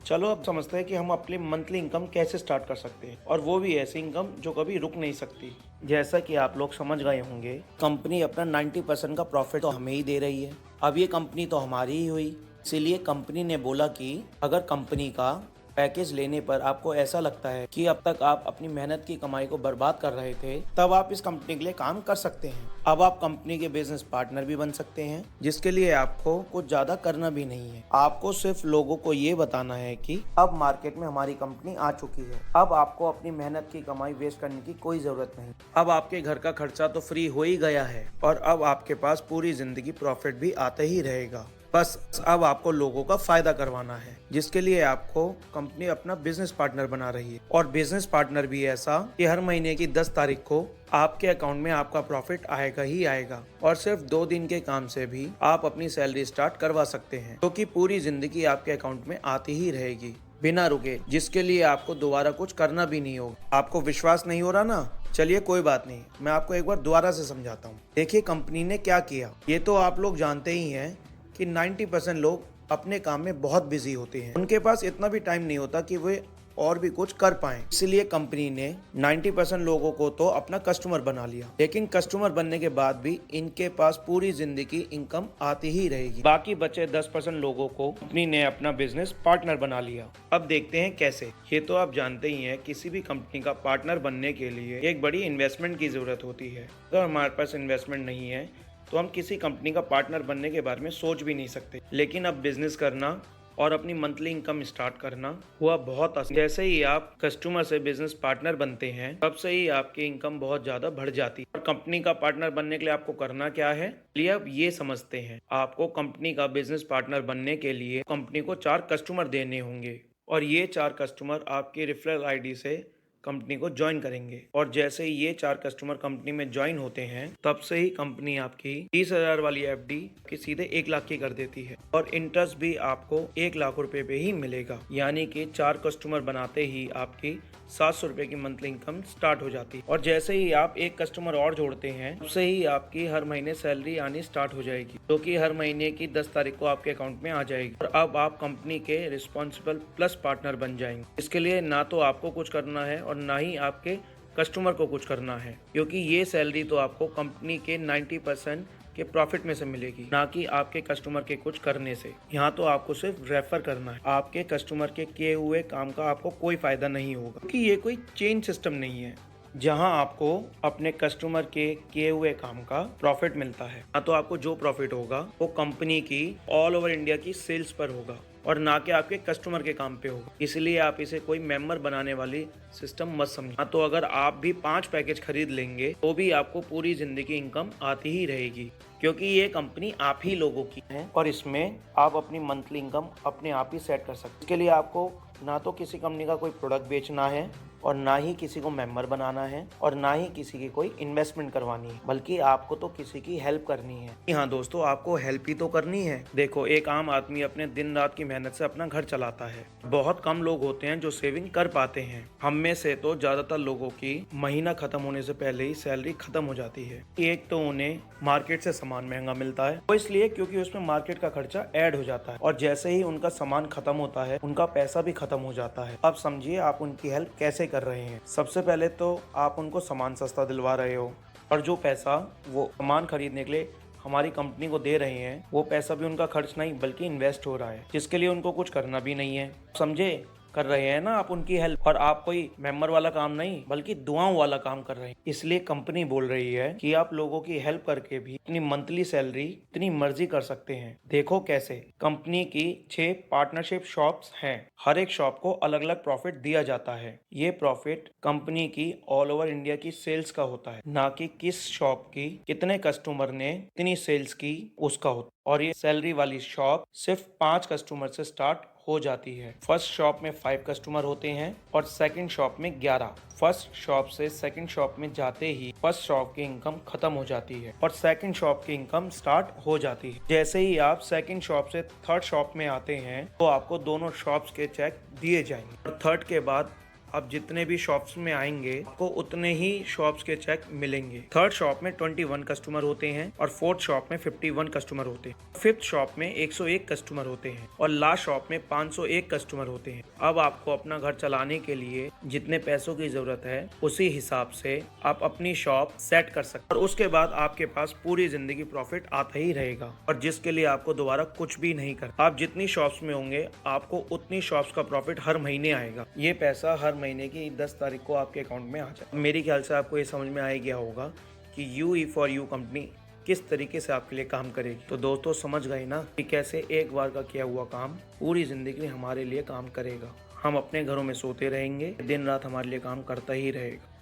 चलो अब समझते हैं कि हम अपनी मंथली इनकम कैसे स्टार्ट कर सकते हैं, और वो भी ऐसी इनकम जो कभी रुक नहीं सकती। जैसा कि आप लोग समझ गए होंगे, कंपनी अपना 90% का प्रॉफिट तो हमें ही दे रही है। अब ये कंपनी तो हमारी ही हुई, इसीलिए कंपनी ने बोला कि अगर कंपनी का पैकेज लेने पर आपको ऐसा लगता है कि अब तक आप अपनी मेहनत की कमाई को बर्बाद कर रहे थे, तब आप इस कंपनी के लिए काम कर सकते हैं। अब आप कंपनी के बिजनेस पार्टनर भी बन सकते हैं, जिसके लिए आपको कुछ ज्यादा करना भी नहीं है। आपको सिर्फ लोगों को ये बताना है कि अब मार्केट में हमारी कंपनी आ चुकी है। अब आपको अपनी मेहनत की कमाई वेस्ट करने की कोई जरूरत नहीं। अब आपके घर का खर्चा तो फ्री हो ही गया है, और अब आपके पास पूरी जिंदगी प्रॉफिट भी आते ही रहेगा। बस अब आपको लोगों का फायदा करवाना है, जिसके लिए आपको कंपनी अपना बिजनेस पार्टनर बना रही है। और बिजनेस पार्टनर भी ऐसा कि हर महीने की 10 तारीख को आपके अकाउंट में आपका प्रॉफिट आएगा ही आएगा। और सिर्फ 2 दिन के काम से भी आप अपनी सैलरी स्टार्ट करवा सकते हैं, क्योंकि पूरी जिंदगी आपके अकाउंट में आती ही रहेगी बिना रुके, जिसके लिए आपको दोबारा कुछ करना भी नहीं होगा। आपको विश्वास नहीं हो रहा ना? चलिए कोई बात नहीं, मैं आपको एक बार दोबारा से समझाता हूँ। देखिए कंपनी ने क्या किया, ये तो आप लोग जानते ही हैं कि 90% लोग अपने काम में बहुत बिजी होते हैं। उनके पास इतना भी टाइम नहीं होता कि वे और भी कुछ कर पाएं। इसलिए कंपनी ने 90% लोगों को तो अपना कस्टमर बना लिया, लेकिन कस्टमर बनने के बाद भी इनके पास पूरी जिंदगी इनकम आती ही रहेगी। बाकी बचे 10% लोगों को कंपनी ने अपना बिजनेस पार्टनर बना लिया। अब देखते हैं कैसे। ये तो आप जानते ही हैं, किसी भी कंपनी का पार्टनर बनने के लिए एक बड़ी इन्वेस्टमेंट की जरूरत होती है। अगर हमारे पास इन्वेस्टमेंट नहीं है तो हम किसी कंपनी का पार्टनर बनने के बारे में सोच भी नहीं सकते। लेकिन अब बिजनेस करना और अपनी मंथली इनकम स्टार्ट करना हुआ बहुत आसान। जैसे ही आप कस्टमर से बिजनेस पार्टनर बनते हैं, तब से ही आपकी इनकम बहुत ज्यादा बढ़ जाती है। और कंपनी का पार्टनर बनने के लिए आपको करना क्या है, चलिए अब ये समझते हैं। आपको कंपनी का बिजनेस पार्टनर बनने के लिए कंपनी को 4 कस्टमर देने होंगे, और ये 4 कस्टमर आपके रेफरल आईडी से कंपनी को ज्वाइन करेंगे। और जैसे ही ये 4 कस्टमर कंपनी में ज्वाइन होते हैं, तब से ही कंपनी आपकी 30,000 वाली एफडी की सीधे 1 लाख की कर देती है, और इंटरेस्ट भी आपको 1 लाख रुपए पे ही मिलेगा। यानी कि 4 कस्टमर बनाते ही आपकी 700 रुपए की मंथली इनकम स्टार्ट हो जाती है। और जैसे ही आप एक कस्टमर और जोड़ते हैं, तब से ही आपकी हर महीने सैलरी आनी स्टार्ट हो जाएगी, जो कि हर महीने की 10 तारीख को आपके अकाउंट में आ जाएगी। और अब आप कंपनी के रिस्पॉन्सिबल प्लस पार्टनर बन जाएंगे। इसके लिए ना तो आपको कुछ करना है और ना ही आपके कस्टमर को कुछ करना है, क्योंकि ये सैलरी तो आपको कंपनी के 90% के प्रॉफिट में से मिलेगी, ना कि आपके कस्टमर के कुछ करने से। यहाँ तो आपको सिर्फ रेफर करना है। आपके कस्टमर के किए हुए काम का आपको कोई फायदा नहीं होगा, क्योंकि ये कोई चेन सिस्टम नहीं है जहां आपको अपने कस्टमर के किए हुए काम का प्रॉफिट मिलता है। ना तो आपको जो प्रॉफिट होगा वो कंपनी की ऑल ओवर इंडिया की सेल्स पर होगा, और ना कि आपके कस्टमर के काम पे होगा। इसलिए आप इसे कोई मेंबर बनाने वाली सिस्टम मत समझना। तो अगर आप भी 5 पैकेज खरीद लेंगे, तो भी आपको पूरी जिंदगी इनकम आती ही रहेगी, क्योंकि ये कंपनी आप ही लोगों की है, और इसमें आप अपनी मंथली इनकम अपने आप ही सेट कर सकते हैं। इसके लिए आपको ना तो किसी कंपनी का कोई प्रोडक्ट बेचना है, और ना ही किसी को मेंबर बनाना है, और ना ही किसी की कोई इन्वेस्टमेंट करवानी है, बल्कि आपको तो किसी की हेल्प करनी है। हाँ दोस्तों, आपको हेल्प ही तो करनी है। देखो, एक आम आदमी अपने दिन रात की मेहनत से अपना घर चलाता है। बहुत कम लोग होते हैं जो सेविंग कर पाते हैं। हम में से तो ज्यादातर लोगों की महीना खत्म होने से पहले ही सैलरी खत्म हो जाती है। एक तो उन्हें मार्केट से सामान महंगा मिलता है, वो इसलिए क्योंकि उसमें मार्केट का खर्चा ऐड हो जाता है, और जैसे ही उनका सामान खत्म होता है, उनका पैसा भी खत्म हो जाता है। अब समझिए आप उनकी हेल्प कैसे कर रहे हैं। सबसे पहले तो आप उनको सामान सस्ता दिलवा रहे हो, और जो पैसा वो सामान खरीदने के लिए हमारी कंपनी को दे रहे हैं, वो पैसा भी उनका खर्च नहीं बल्कि इन्वेस्ट हो रहा है, जिसके लिए उनको कुछ करना भी नहीं है। समझे? कर रहे हैं ना आप उनकी हेल्प, और आप कोई मेंबर वाला काम नहीं बल्कि दुआओं वाला काम कर रहे हैं। इसलिए कंपनी बोल रही है कि आप लोगों की हेल्प करके भी अपनी मंथली सैलरी इतनी मर्जी कर सकते हैं। देखो कैसे। कंपनी की 6 पार्टनरशिप शॉप्स हैं। हर एक शॉप को अलग अलग प्रॉफिट दिया जाता है। ये प्रॉफिट कंपनी की ऑल ओवर इंडिया की सेल्स का होता है, ना कि किस शॉप की कितने कस्टमर ने कितनी सेल्स की उसका होता है। और ये सैलरी वाली शॉप सिर्फ 5 कस्टमर से स्टार्ट हो जाती है। फर्स्ट शॉप में 5 कस्टमर होते हैं, और सेकंड शॉप में 11। फर्स्ट शॉप से सेकंड शॉप में जाते ही फर्स्ट शॉप की इनकम खत्म हो जाती है, और सेकंड शॉप की इनकम स्टार्ट हो जाती है। जैसे ही आप सेकंड शॉप से थर्ड शॉप में आते हैं, तो आपको दोनों शॉप्स के चेक दिए जाएंगे, और थर्ड के बाद आप जितने भी शॉप्स में आएंगे आपको उतने ही शॉप्स के चेक मिलेंगे। थर्ड शॉप में 21 कस्टमर होते हैं और फोर्थ शॉप में 51 कस्टमर होते हैं। फिफ्थ शॉप में 101 कस्टमर होते हैं और लास्ट शॉप में 501 कस्टमर होते हैं। अब आपको अपना घर चलाने के लिए जितने पैसों की जरूरत है उसी हिसाब से आप अपनी शॉप सेट कर सकते हैं और उसके बाद आपके पास पूरी जिंदगी प्रॉफिट आता ही रहेगा और जिसके लिए आपको दोबारा कुछ भी नहीं करना। आप जितनी शॉप्स में होंगे आपको उतनी शॉप्स का प्रॉफिट हर महीने आएगा। ये पैसा हर महीने की 10 तारीख को आपके अकाउंट में आ जाए। मेरे ख्याल से आपको ये समझ में आ गया होगा कि UE4U कंपनी किस तरीके से आपके लिए काम करेगी। तो दोस्तों समझ गए ना कि कैसे एक बार का किया हुआ काम पूरी जिंदगी हमारे लिए काम करेगा। हम अपने घरों में सोते रहेंगे, दिन रात हमारे लिए काम करता ही रहेगा।